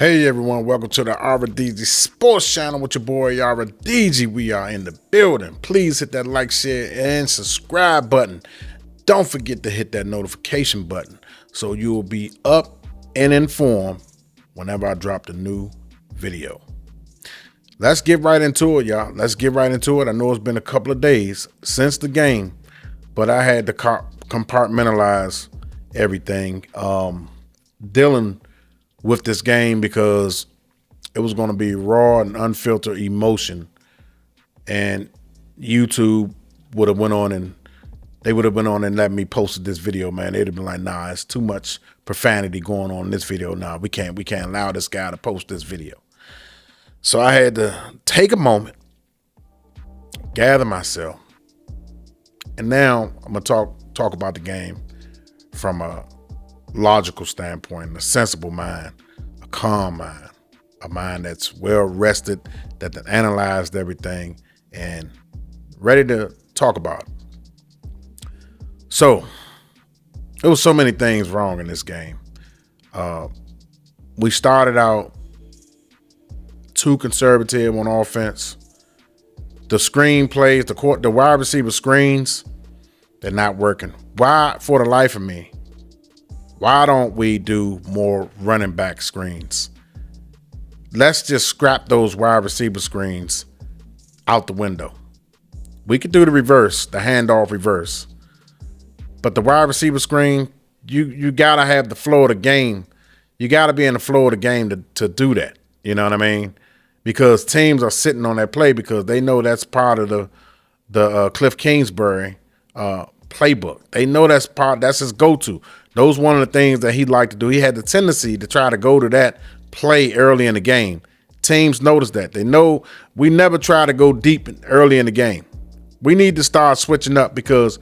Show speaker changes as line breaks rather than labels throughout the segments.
Hey everyone, welcome to the RDG Sports Channel with your boy RDG. We are in the building. Please hit that like, share, and subscribe button. Don't forget to hit that notification button so you will be up and informed whenever I drop the new video. Let's get right into it, y'all. Let's get right into it. I know it's been a couple of days since the game, but I had to compartmentalize everything. Dealing with this game because it was going to be raw and unfiltered emotion, and YouTube would have went on and let me post this video, man. They'd have been like, nah, it's too much profanity going on in this video. Nah, we can't allow this guy to post this video. So I had to take a moment, gather myself, and now I'm gonna talk about the game from a logical standpoint, a sensible mind, a calm mind, a mind that's well rested, that analyzed everything and ready to talk about it. So there was so many things wrong in this game. We started out too conservative on offense. The screen plays, the wide receiver screens, they're not working. Why, for the life of me, why don't we do more running back screens? Let's just scrap those wide receiver screens out the window. We could do the reverse, the handoff reverse. But the wide receiver screen, you got to have the flow of the game. You got to be in the flow of the game to do that. You know what I mean? Because teams are sitting on that play because they know that's part of the Cliff Kingsbury playbook. They know that's his go-to. Those one of the things that he liked to do. He had the tendency to try to go to that play early in the game. Teams notice that. They know we never try to go deep early in the game. We need to start switching up because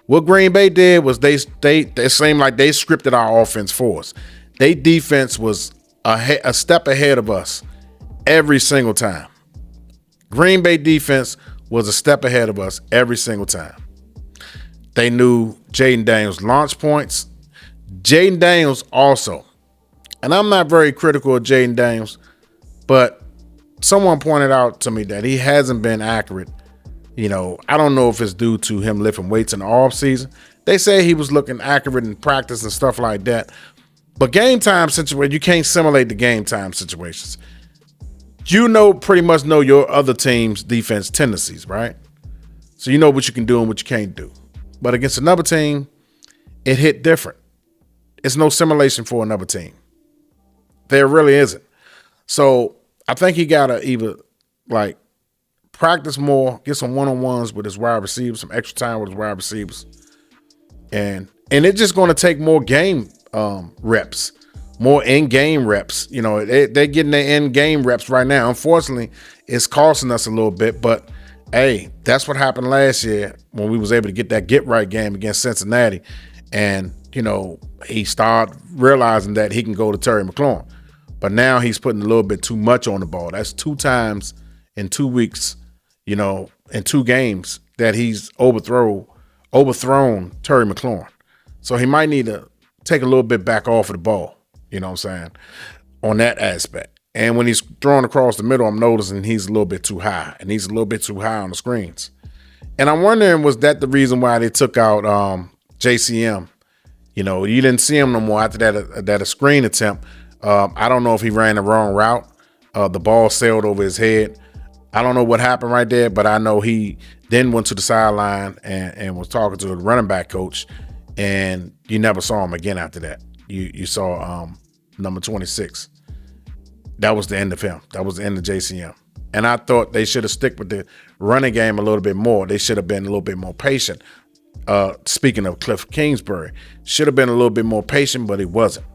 what Green Bay did was they seemed like they scripted our offense for us. Their defense was a step ahead of us every single time. Green Bay defense was a step ahead of us every single time. They knew Jaden Daniels' launch points. Jaden Daniels also, and I'm not very critical of Jaden Daniels, but someone pointed out to me that he hasn't been accurate. You know, I don't know if it's due to him lifting weights in the offseason. They say he was looking accurate in practice and stuff like that. But game time situation, you can't simulate the game time situations. You pretty much know your other team's defense tendencies, right? So you know what you can do and what you can't do. But against another team, it hit different. It's no simulation for another team. There really isn't. So I think he got to either practice more, get some one-on-ones with his wide receivers, some extra time with his wide receivers. And it's just going to take more game reps, more in-game reps. You know, they're getting their in-game reps right now. Unfortunately, it's costing us a little bit, but hey, that's what happened last year when we was able to get that get-right game against Cincinnati. And, you know, he started realizing that he can go to Terry McLaurin. But now he's putting a little bit too much on the ball. That's 2 times in 2 weeks, you know, in 2 games that he's overthrown Terry McLaurin. So he might need to take a little bit back off of the ball, you know what I'm saying, on that aspect. And when he's throwing across the middle, I'm noticing he's a little bit too high, and he's a little bit too high on the screens. And I'm wondering, was that the reason why they took out JCM? You know, you didn't see him no more after that screen attempt. I don't know if he ran the wrong route. The ball sailed over his head. I don't know what happened right there, but I know he then went to the sideline and was talking to the running back coach, and you never saw him again after that. You saw number 26. That was the end of him. That was the end of JCM. And I thought they should have stuck with the running game a little bit more. They should have been a little bit more patient. Speaking of Cliff Kingsbury, should have been a little bit more patient, but he wasn't.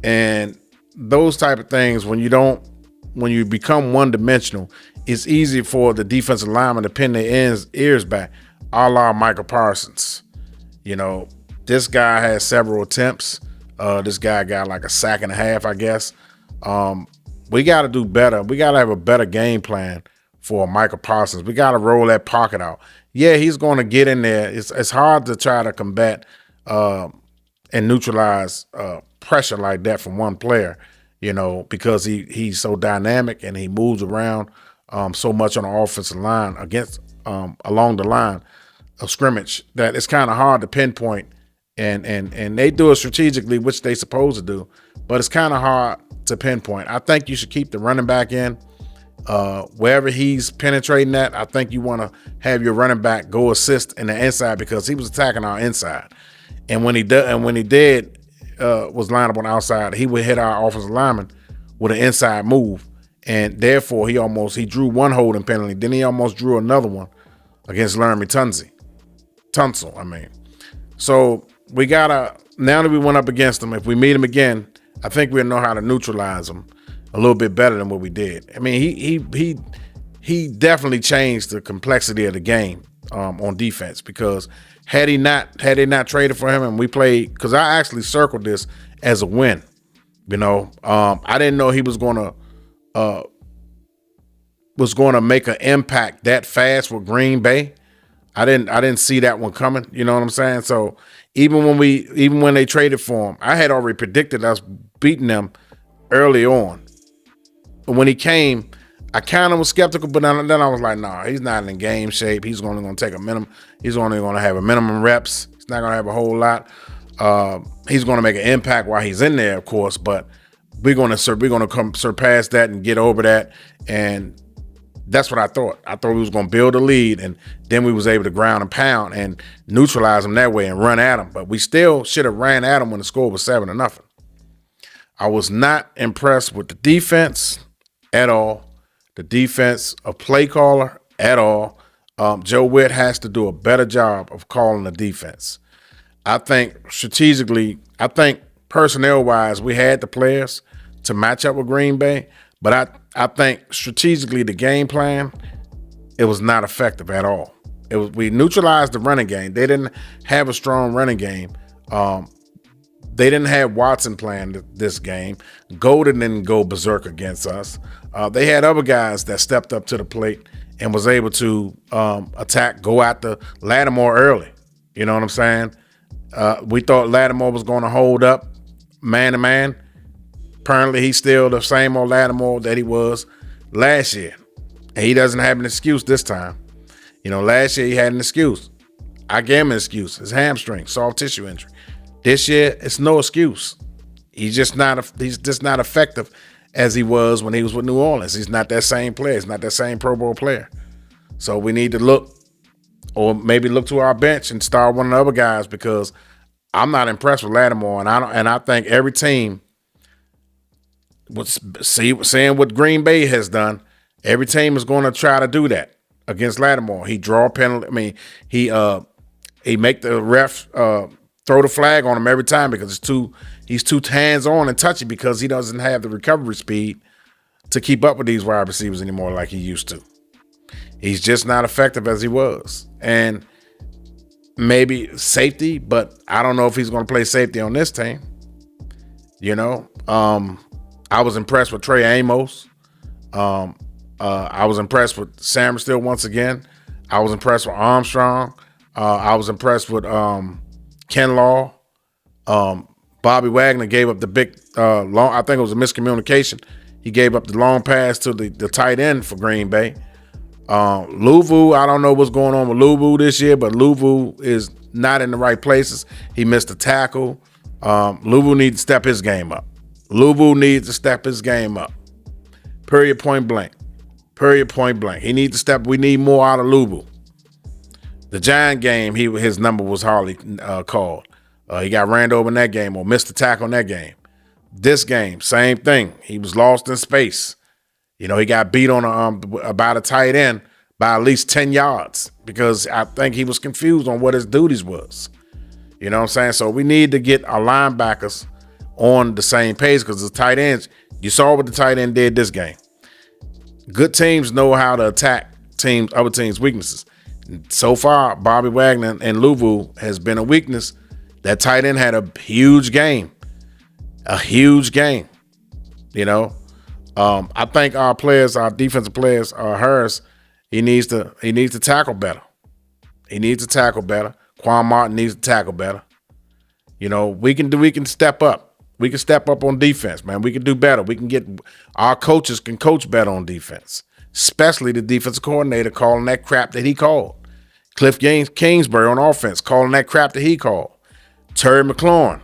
And those type of things, when you become one-dimensional, it's easy for the defensive lineman to pin their ears back, a la Michael Parsons. You know, this guy had several attempts. This guy got like a sack and a half, I guess. We got to do better. We got to have a better game plan for Michael Parsons. We got to roll that pocket out. Yeah, he's going to get in there. It's hard to try to combat and neutralize pressure like that from one player. because he's so dynamic and he moves around so much on the offensive line against along the line of scrimmage that it's kind of hard to pinpoint. And they do it strategically, which they supposed to do, but it's kind of hard to pinpoint. I think you should keep the running back in. Wherever he's penetrating at, I think you want to have your running back go assist in the inside because he was attacking our inside. And when he was lined up on the outside, he would hit our offensive lineman with an inside move. And therefore, he drew one holding penalty. Then he almost drew another one against Laramie Tunsil, I mean. So we now that we went up against him, if we meet him again, I think we'll know how to neutralize him a little bit better than what we did. I mean, he definitely changed the complexity of the game on defense because had they not traded for him and we played, because I actually circled this as a win. I didn't know he was gonna make an impact that fast with Green Bay. I didn't see that one coming. You know what I'm saying? So even when they traded for him, I had already predicted us beating them early on. But when he came, I kind of was skeptical, but then I was like, nah, he's not in game shape. He's only going to take a minimum. He's only going to have a minimum reps. He's not going to have a whole lot. He's going to make an impact while he's in there, of course, but we're going to come surpass that and get over that. And that's what I thought. I thought we was going to build a lead, and then we was able to ground and pound and neutralize them that way and run at them. But we still should have ran at them when the score was 7-0. I was not impressed with the defense at all. The defense, a play caller at all. Joe Witt has to do a better job of calling the defense. I think strategically, personnel-wise, we had the players to match up with Green Bay, but I think strategically the game plan, it was not effective at all. We neutralized the running game. They didn't have a strong running game. They didn't have Watson playing this game. Golden didn't go berserk against us. They had other guys that stepped up to the plate and was able to go after Lattimore early. You know what I'm saying? We thought Lattimore was going to hold up man-to-man. Apparently, he's still the same old Lattimore that he was last year. And he doesn't have an excuse this time. Last year he had an excuse. I gave him an excuse. His hamstring, soft tissue injury. This year, it's no excuse. He's just not effective as he was when he was with New Orleans. He's not that same player. He's not that same Pro Bowl player. So we need to look to our bench and start one of the other guys because I'm not impressed with Lattimore, and I think every team seeing what Green Bay has done, every team is going to try to do that against Lattimore. He draw a penalty. I mean, he make the ref throw the flag on him every time because he's too hands-on and touchy because he doesn't have the recovery speed to keep up with these wide receivers anymore like he used to. He's just not effective as he was. And maybe safety, but I don't know if he's going to play safety on this team. I was impressed with Trey Amos. I was impressed with Sam Still once again. I was impressed with Armstrong. I was impressed with Ken Law. Bobby Wagner gave up the big long. I think it was a miscommunication. He gave up the long pass to the tight end for Green Bay. Louvu, I don't know what's going on with Louvu this year, but Louvu is not in the right places. He missed a tackle. Louvu needs to step his game up. Period, point blank. He needs to step. We need more out of Louvu. The Giant game, his number was hardly called. He got ran over in that game or missed a tackle in that game. This game, same thing. He was lost in space. He got beat on about a tight end by at least 10 yards because I think he was confused on what his duties was. You know what I'm saying? So we need to get our linebackers on the same page because the tight ends, you saw what the tight end did this game. Good teams know how to attack other teams' weaknesses. So far, Bobby Wagner and Louvu has been a weakness. That tight end had a huge game. I think our defensive players, Harris, he needs to tackle better. Quan Martin needs to tackle better. We can step up. We can step up on defense, man. We can do better. Our coaches can coach better on defense, especially the defensive coordinator calling that crap that he called. Cliff Kingsbury on offense calling that crap that he called. Terry McLaurin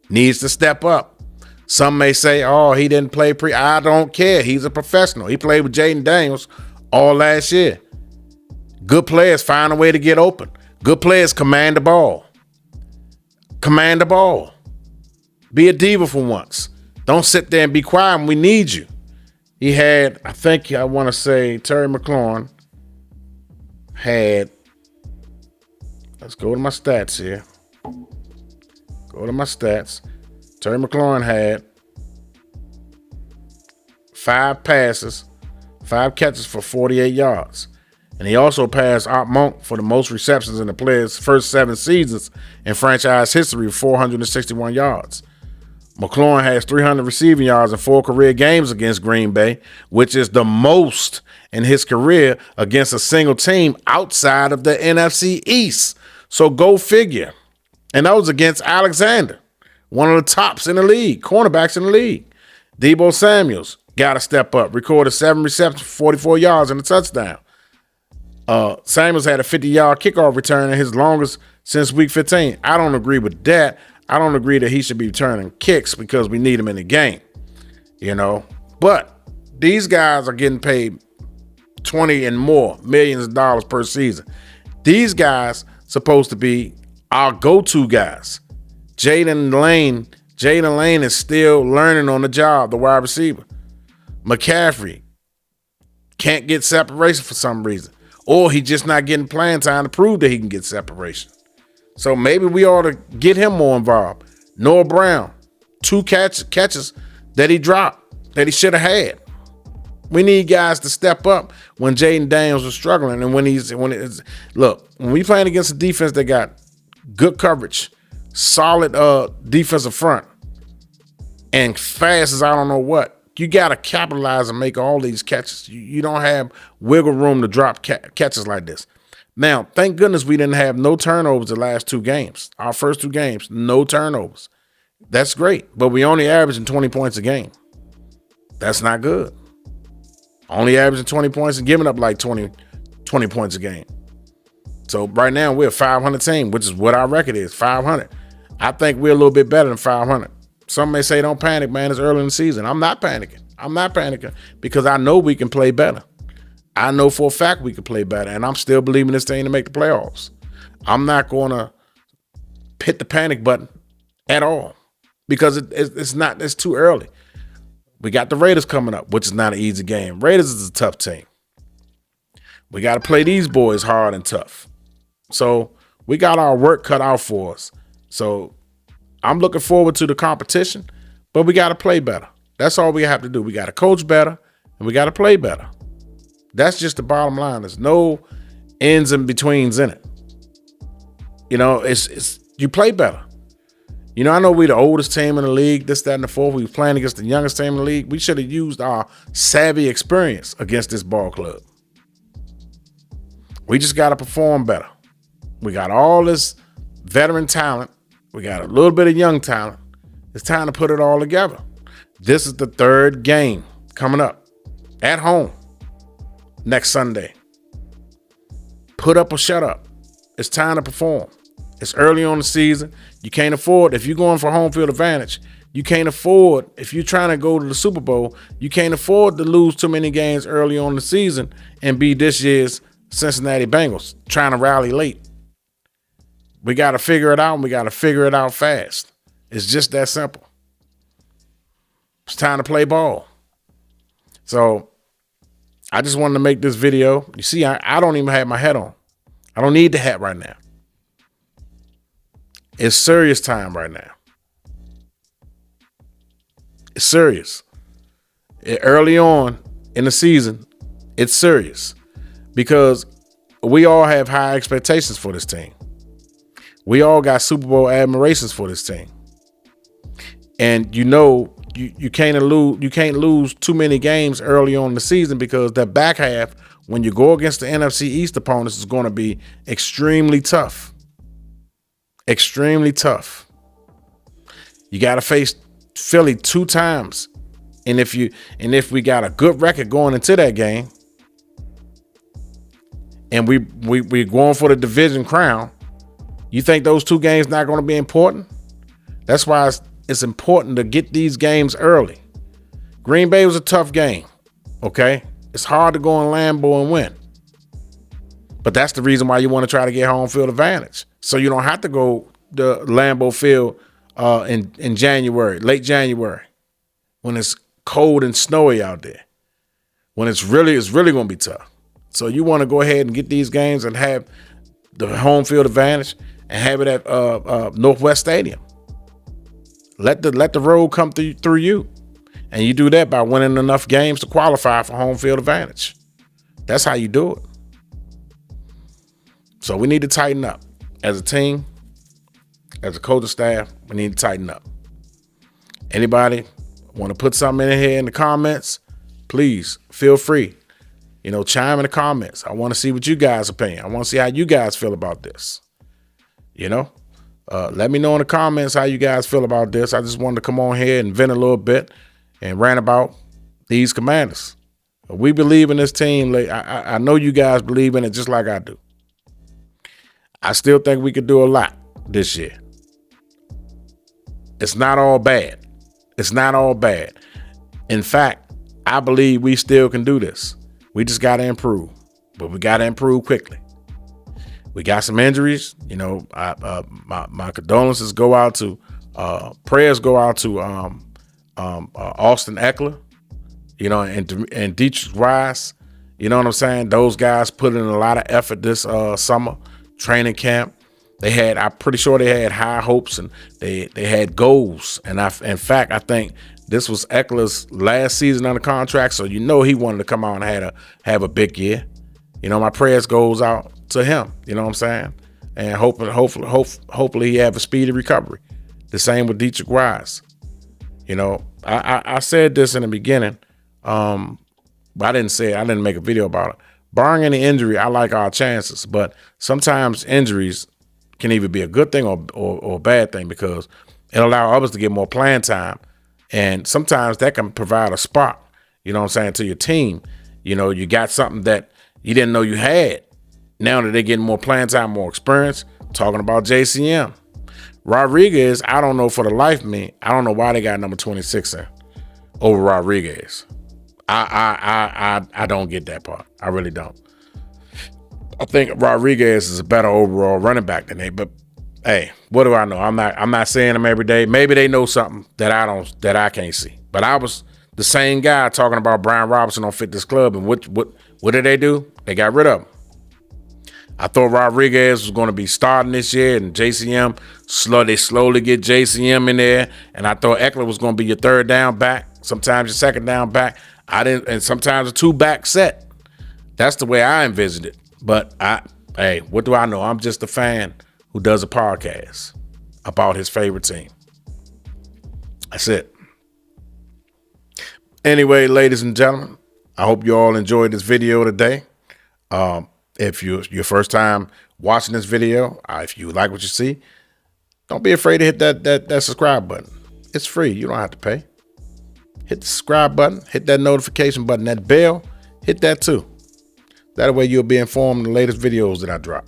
needs to step up. Some may say, oh, he didn't play I don't care. He's a professional. He played with Jaden Daniels all last year. Good players find a way to get open. Good players command the ball. Command the ball. Be a diva for once. Don't sit there and be quiet when we need you. He had, I want to say Terry McLaurin had, let's go to my stats here. Go to my stats. Terry McLaurin had 5 passes, 5 catches for 48 yards. And he also passed Art Monk for the most receptions in the player's first 7 seasons in franchise history with 461 yards. McLaurin has 300 receiving yards in 4 career games against Green Bay, which is the most in his career against a single team outside of the NFC East. So go figure. And that was against Alexander, one of the tops in the league, cornerbacks in the league. Deebo Samuels got to step up, recorded 7 receptions, 44 yards and a touchdown. Samuels had a 50-yard kickoff return and his longest since week 15. I don't agree with that. I don't agree that he should be returning kicks because we need him in the game, But these guys are getting paid 20 and more millions of dollars per season. These guys supposed to be our go-to guys. Jaden Lane is still learning on the job, the wide receiver. McCaffrey can't get separation for some reason, or he just not getting playing time to prove that he can get separation. So maybe we ought to get him more involved. Noah Brown, 2 catches that he dropped, that he should have had. We need guys to step up when Jaden Daniels was struggling, and when we playing against a defense that got good coverage, solid defensive front, and fast as I don't know what, you got to capitalize and make all these catches. You don't have wiggle room to drop catches like this. Now, thank goodness we didn't have no turnovers the last 2 games. Our first 2 games, no turnovers. That's great, but we only averaging 20 points a game. That's not good. Only averaging 20 points and giving up like 20 points a game. So right now we're a 500 team, which is what our record is, 500. I think we're a little bit better than 500. Some may say don't panic, man. It's early in the season. I'm not panicking because I know we can play better. I know for a fact we can play better, and I'm still believing this thing to make the playoffs. I'm not going to hit the panic button at all because it's too early. We got the Raiders coming up, which is not an easy game. Raiders is a tough team. We got to play these boys hard and tough. So we got our work cut out for us. So I'm looking forward to the competition, but we got to play better. That's all we have to do. We got to coach better, and we got to play better. That's just the bottom line. There's no ends and betweens in it. It's you play better. I know we're the oldest team in the league, this, that, and the fourth. We were playing against the youngest team in the league. We should have used our savvy experience against this ball club. We just got to perform better. We got all this veteran talent. We got a little bit of young talent. It's time to put it all together. This is the 3rd game coming up at home next Sunday. Put up or shut up. It's time to perform. It's early on the season. You can't afford, if you're going for home field advantage, you can't afford, if you're trying to go to the Super Bowl, you can't afford to lose too many games early on the season and be this year's Cincinnati Bengals trying to rally late. We got to figure it out, and we got to figure it out fast. It's just that simple. It's time to play ball. So I just wanted to make this video. You see, I don't even have my hat on. I don't need the hat right now. It's serious time right now. It's serious. Early on in the season, it's serious because we all have high expectations for this team. We all got Super Bowl admirations for this team. And you can't lose too many games early on in the season because that back half, when you go against the NFC East opponents, is going to be extremely tough. Extremely tough. You got to face Philly 2 times. And if we got a good record going into that game, and we going for the division crown, you think those 2 games not going to be important? That's why it's important to get these games early. Green Bay was a tough game. Okay, it's hard to go in Lambeau and win, but that's the reason why you want to try to get home field advantage, so you don't have to go to Lambeau Field in January, late January, when it's cold and snowy out there, when it's really going to be tough. So you want to go ahead and get these games and have the home field advantage and have it at Northwest Stadium. Let the road come through you. And you do that by winning enough games to qualify for home field advantage. That's how you do it. So we need to tighten up. As a team, as a coaching staff, we need to tighten up. Anybody want to put something in here in the comments? Please feel free. Chime in the comments. I want to see what you guys' opinion. I want to see how you guys feel about this. Let me know in the comments how you guys feel about this. I just wanted to come on here and vent a little bit and rant about these Commanders. We believe in this team. I know you guys believe in it just like I do. I still think we could do a lot this year. It's not all bad. It's not all bad. In fact, I believe we still can do this. We just got to improve, but we got to improve quickly. We got some injuries. My condolences go out to, prayers go out to Austin Eckler, and Dietrich Wise. You know what I'm saying? Those guys put in a lot of effort this summer training camp. I'm pretty sure they had high hopes and they had goals. And in fact, I think this was Eckler's last season under contract, so he wanted to come out and have a big year. My prayers goes out to him. You know what I'm saying? And hopefully he have a speedy recovery. The same with Dietrich Wise. I said this in the beginning, but I didn't make a video about it. Barring any injury, I like our chances, but sometimes injuries can either be a good thing or a bad thing, because it allows others to get more playing time, and sometimes that can provide a spark, to your team. You got something that you didn't know you had. Now that they're getting more playing time, more experience. Talking about JCM. Rodriguez, I don't know for the life of me. I don't know why they got number 26 in over Rodriguez. I don't get that part. I really don't. I think Rodriguez is a better overall running back than they. But hey, what do I know? I'm not saying them every day. Maybe they know something that I can't see. But I was the same guy talking about Brian Robinson on Fitness Club, and what did they do? They got rid of him. I thought Rodriguez was going to be starting this year, and JCM, they slowly get JCM in there. And I thought Eckler was going to be your third down back, sometimes your second down back. And sometimes a 2-back set. That's the way I envisioned it. But hey, what do I know? I'm just a fan who does a podcast about his favorite team. That's it. Anyway, ladies and gentlemen, I hope you all enjoyed this video today. If you're your first time watching this video, if you like what you see, don't be afraid to hit that subscribe button. It's free. You don't have to pay. Hit the subscribe button, hit that notification button, that bell, hit that too. That way you'll be informed of the latest videos that I drop.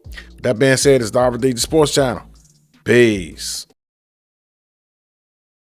With that being said, it's the RD Sports Channel. Peace.